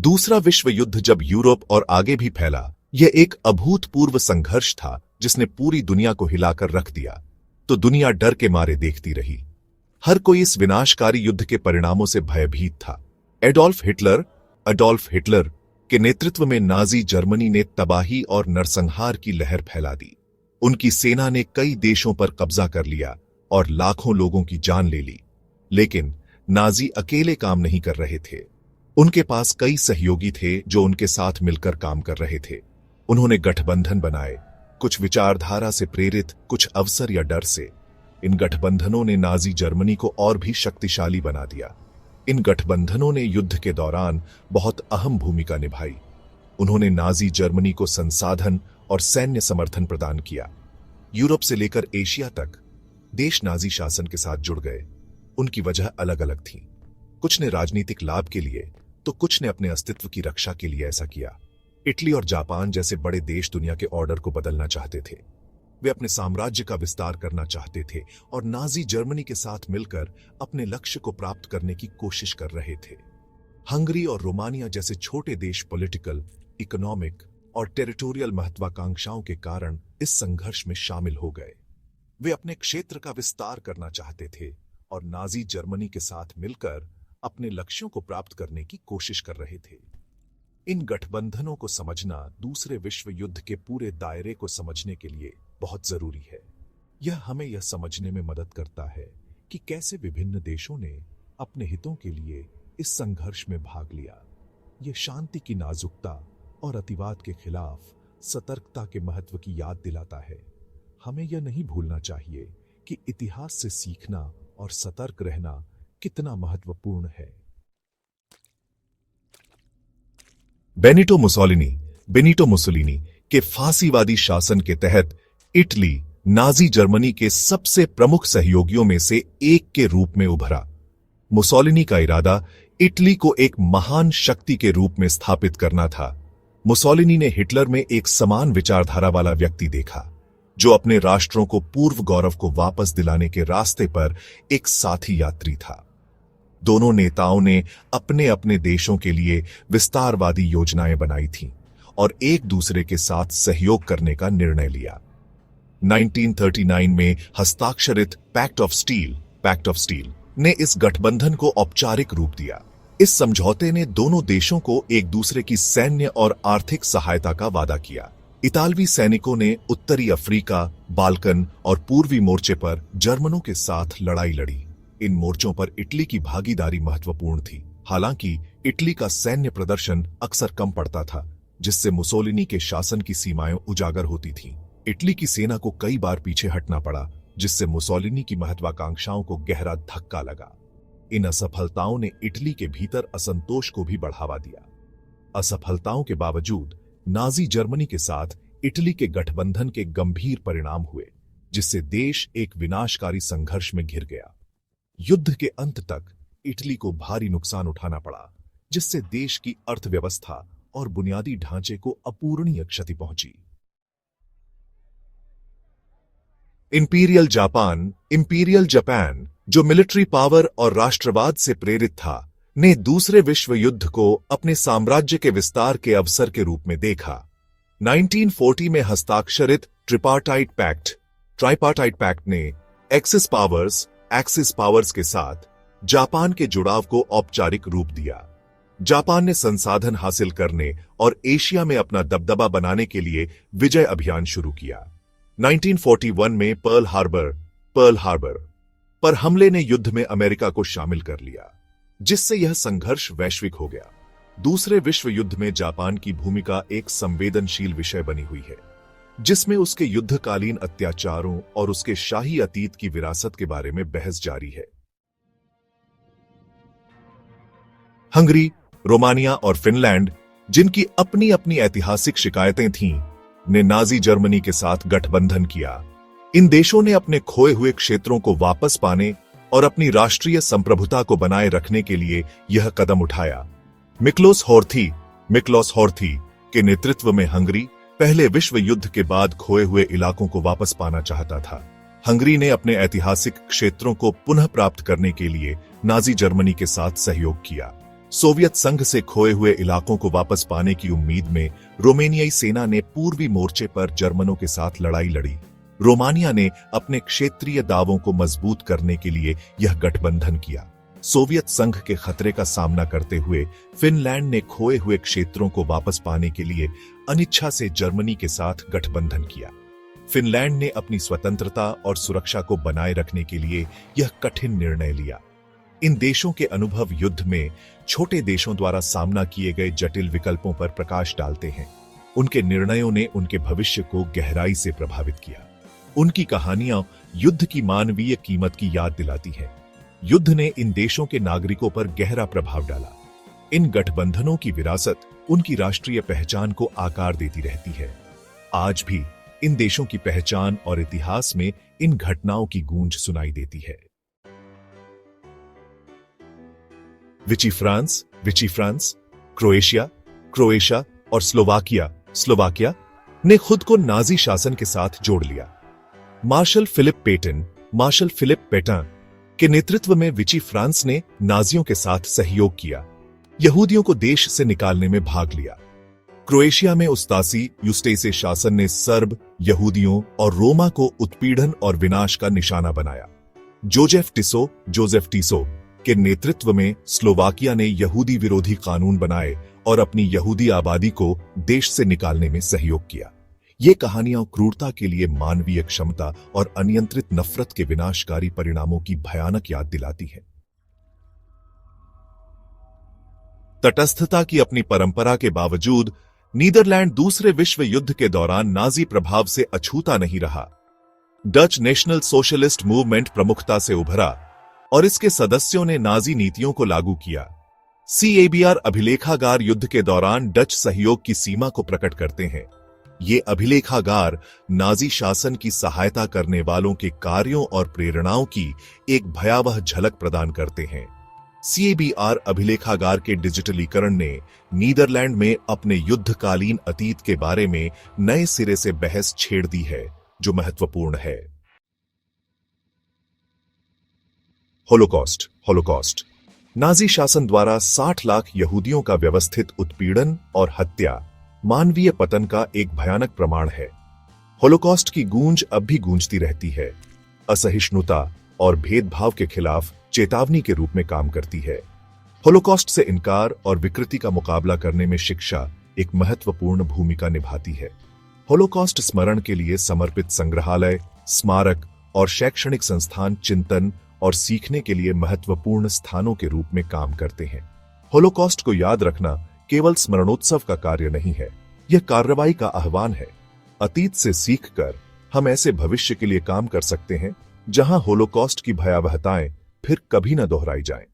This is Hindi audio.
दूसरा विश्व युद्ध जब यूरोप और आगे भी फैला, यह एक अभूतपूर्व संघर्ष था जिसने पूरी दुनिया को हिलाकर रख दिया। तो दुनिया डर के मारे देखती रही। हर कोई इस विनाशकारी युद्ध के परिणामों से भयभीत था। एडोल्फ हिटलर के नेतृत्व में नाजी जर्मनी ने तबाही और नरसंहार की लहर फैला दी। उनकी सेना ने कई देशों पर कब्जा कर लिया और लाखों लोगों की जान ले ली। लेकिन नाजी अकेले काम नहीं कर रहे थे। उनके पास कई सहयोगी थे जो उनके साथ मिलकर काम कर रहे थे। उन्होंने गठबंधन बनाए, कुछ विचारधारा से प्रेरित, कुछ अवसर या डर से। इन गठबंधनों ने नाजी जर्मनी को और भी शक्तिशाली बना दिया। इन गठबंधनों ने युद्ध के दौरान बहुत अहम भूमिका निभाई। उन्होंने नाजी जर्मनी को संसाधन और सैन्य समर्थन प्रदान किया। यूरोप से लेकर एशिया तक देश नाजी शासन के साथ जुड़ गए। उनकी वजह अलग अलग थी। कुछ ने राजनीतिक लाभ के लिए तो कुछ ने अपने अस्तित्व की रक्षा के लिए ऐसा किया। इटली और जापान जैसे बड़े देश दुनिया के ऑर्डर को बदलना चाहते थे। वे अपने साम्राज्य का विस्तार करना चाहते थे और नाजी जर्मनी के साथ मिलकर अपने लक्ष्य को प्राप्त करने की कोशिश कर रहे थे। हंगरी और रोमानिया जैसे छोटे देश पॉलिटिकल, इकोनॉमिक और टेरिटोरियल महत्वाकांक्षाओं के कारण इस संघर्ष में शामिल हो गए। वे अपने क्षेत्र का विस्तार करना चाहते थे और नाजी जर्मनी के साथ मिलकर अपने लक्ष्यों को प्राप्त करने की कोशिश कर रहे थे। इन गठबंधनों को समझना दूसरे विश्व युद्ध के पूरे दायरे को समझने के लिए बहुत जरूरी है। यह हमें यह समझने में मदद करता है कि कैसे विभिन्न देशों ने अपने हितों के लिए इस संघर्ष में भाग लिया। यह शांति की नाजुकता और अतिवाद के खिलाफ सतर्कता के महत्व की याद दिलाता है। हमें यह नहीं भूलना चाहिए कि इतिहास से सीखना और सतर्क रहना कितना महत्वपूर्ण है। बेनिटो मुसोलिनी के फांसीवादी शासन के तहत इटली नाजी जर्मनी के सबसे प्रमुख सहयोगियों में से एक के रूप में उभरा। मुसोलिनी का इरादा इटली को एक महान शक्ति के रूप में स्थापित करना था। मुसोलिनी ने हिटलर में एक समान विचारधारा वाला व्यक्ति देखा, जो अपने राष्ट्रों को पूर्व गौरव को वापस दिलाने के रास्ते पर एक साथी यात्री था। दोनों नेताओं ने अपने अपने देशों के लिए विस्तारवादी योजनाएं बनाई थीं और एक दूसरे के साथ सहयोग करने का निर्णय लिया। 1939 में हस्ताक्षरित पैक्ट ऑफ स्टील ने इस गठबंधन को औपचारिक रूप दिया। इस समझौते ने दोनों देशों को एक दूसरे की सैन्य और आर्थिक सहायता का वादा किया। इतालवी सैनिकों ने उत्तरी अफ्रीका, बाल्कन और पूर्वी मोर्चे पर जर्मनों के साथ लड़ाई लड़ी। इन मोर्चों पर इटली की भागीदारी महत्वपूर्ण थी। हालांकि इटली का सैन्य प्रदर्शन अक्सर कम पड़ता था, जिससे मुसोलिनी के शासन की सीमाएं उजागर होती थीं। इटली की सेना को कई बार पीछे हटना पड़ा, जिससे मुसोलिनी की महत्वाकांक्षाओं को गहरा धक्का लगा। इन असफलताओं ने इटली के भीतर असंतोष को भी बढ़ावा दिया। असफलताओं के बावजूद नाजी जर्मनी के साथ इटली के गठबंधन के गंभीर परिणाम हुए, जिससे देश एक विनाशकारी संघर्ष में घिर गया। युद्ध के अंत तक इटली को भारी नुकसान उठाना पड़ा, जिससे देश की अर्थव्यवस्था और बुनियादी ढांचे को अपूरणीय क्षति पहुंची। इंपीरियल जापान, जो मिलिट्री पावर और राष्ट्रवाद से प्रेरित था, ने दूसरे विश्व युद्ध को अपने साम्राज्य के विस्तार के अवसर के रूप में देखा। 1940 में हस्ताक्षरित ट्रिपार्टाइट पैक्ट ने एक्सिस पावर्स के साथ जापान के जुड़ाव को औपचारिक रूप दिया। जापान ने संसाधन हासिल करने और एशिया में अपना दबदबा बनाने के लिए विजय अभियान शुरू किया। 1941 में पर्ल हार्बर पर हमले ने युद्ध में अमेरिका को शामिल कर लिया, जिससे यह संघर्ष वैश्विक हो गया। दूसरे विश्व युद्ध में जापान की भूमिका एक संवेदनशील विषय बनी हुई है, जिसमें उसके युद्धकालीन अत्याचारों और उसके शाही अतीत की विरासत के बारे में बहस जारी है। हंगरी, रोमानिया और फिनलैंड, जिनकी अपनी अपनी ऐतिहासिक शिकायतें थीं, ने नाजी जर्मनी के साथ गठबंधन किया। इन देशों ने अपने खोए हुए क्षेत्रों को वापस पाने और अपनी राष्ट्रीय संप्रभुता को बनाए रखने के लिए यह कदम उठाया। मिक्लोस हॉर्थी के नेतृत्व में हंगरी पहले विश्व युद्ध के बाद खोए हुए इलाकों को वापस पाना चाहता था। हंगरी ने अपने ऐतिहासिक क्षेत्रों को पुनः प्राप्त करने के लिए नाजी जर्मनी के साथ सहयोग किया। सोवियत संघ से खोए हुए इलाकों को वापस पाने की उम्मीद में रोमानियाई सेना ने पूर्वी मोर्चे पर जर्मनों के साथ लड़ाई लड़ी। रोमानिया ने अपने क्षेत्रीय दावों को मजबूत करने के लिए यह गठबंधन किया। सोवियत संघ के खतरे का सामना करते हुए फिनलैंड ने खोए हुए क्षेत्रों को वापस पाने के लिए अनिच्छा से जर्मनी के साथ गठबंधन किया। फिनलैंड ने अपनी स्वतंत्रता और सुरक्षा को बनाए रखने के लिए यह कठिन निर्णय लिया। इन देशों के अनुभव युद्ध में छोटे देशों द्वारा सामना किए गए जटिल विकल्पों पर प्रकाश डालते हैं। उनके निर्णयों ने उनके भविष्य को गहराई से प्रभावित किया। उनकी कहानियां युद्ध की मानवीय कीमत की याद दिलाती हैं। युद्ध ने इन देशों के नागरिकों पर गहरा प्रभाव डाला। इन गठबंधनों की विरासत उनकी राष्ट्रीय पहचान को आकार देती रहती है। आज भी इन देशों की पहचान और इतिहास में इन घटनाओं की गूंज सुनाई देती है। विची फ्रांस, क्रोएशिया और स्लोवाकिया ने खुद को नाजी शासन के साथ जोड़ लिया। मार्शल फिलिप पेटन के नेतृत्व में विची फ्रांस ने नाजियों के साथ सहयोग किया, यहूदियों को देश से निकालने में भाग लिया। क्रोएशिया में उस्तासी यूस्टेसे शासन ने सर्ब, यहूदियों और रोमा को उत्पीड़न और विनाश का निशाना बनाया। जोजेफ टिसो के नेतृत्व में स्लोवाकिया ने यहूदी विरोधी कानून बनाए और अपनी यहूदी आबादी को देश से निकालने में सहयोग किया। ये कहानियां क्रूरता के लिए मानवीय क्षमता और अनियंत्रित नफरत के विनाशकारी परिणामों की भयानक याद दिलाती हैं। तटस्थता की अपनी परंपरा के बावजूद नीदरलैंड दूसरे विश्व युद्ध के दौरान नाजी प्रभाव से अछूता नहीं रहा। डच नेशनल सोशलिस्ट मूवमेंट प्रमुखता से उभरा और इसके सदस्यों ने नाजी नीतियों को लागू किया। CABR अभिलेखागार युद्ध के दौरान डच सहयोग की सीमा को प्रकट करते हैं। ये अभिलेखागार नाजी शासन की सहायता करने वालों के कार्यों और प्रेरणाओं की एक भयावह झलक प्रदान करते हैं। CABR अभिलेखागार के डिजिटलीकरण ने नीदरलैंड में अपने युद्धकालीन अतीत के बारे में नए सिरे से बहस छेड़ दी है, जो महत्वपूर्ण है। होलोकॉस्ट नाजी शासन द्वारा 60 लाख यहूदियों का व्यवस्थित उत्पीड़न और हत्या मानवीय पतन का एक भयानक प्रमाण है। होलोकॉस्ट की गूंज अब भी गूंजती रहती है, असहिष्णुता और भेदभाव के खिलाफ चेतावनी के रूप में काम करती है। होलोकॉस्ट से इनकार और विकृति का मुकाबला करने में शिक्षा एक महत्वपूर्ण भूमिका निभाती है। होलोकॉस्ट स्मरण के लिए समर्पित संग्रहालय, स्मारक और शैक्षणिक संस्थान चिंतन और सीखने के लिए महत्वपूर्ण स्थानों के रूप में काम करते हैं। होलोकॉस्ट को याद रखना केवल स्मरणोत्सव का कार्य नहीं है, यह कार्रवाई का आह्वान है। अतीत से सीखकर हम ऐसे भविष्य के लिए काम कर सकते हैं जहां होलोकॉस्ट की भयावहताएं फिर कभी न दोहराई जाएं।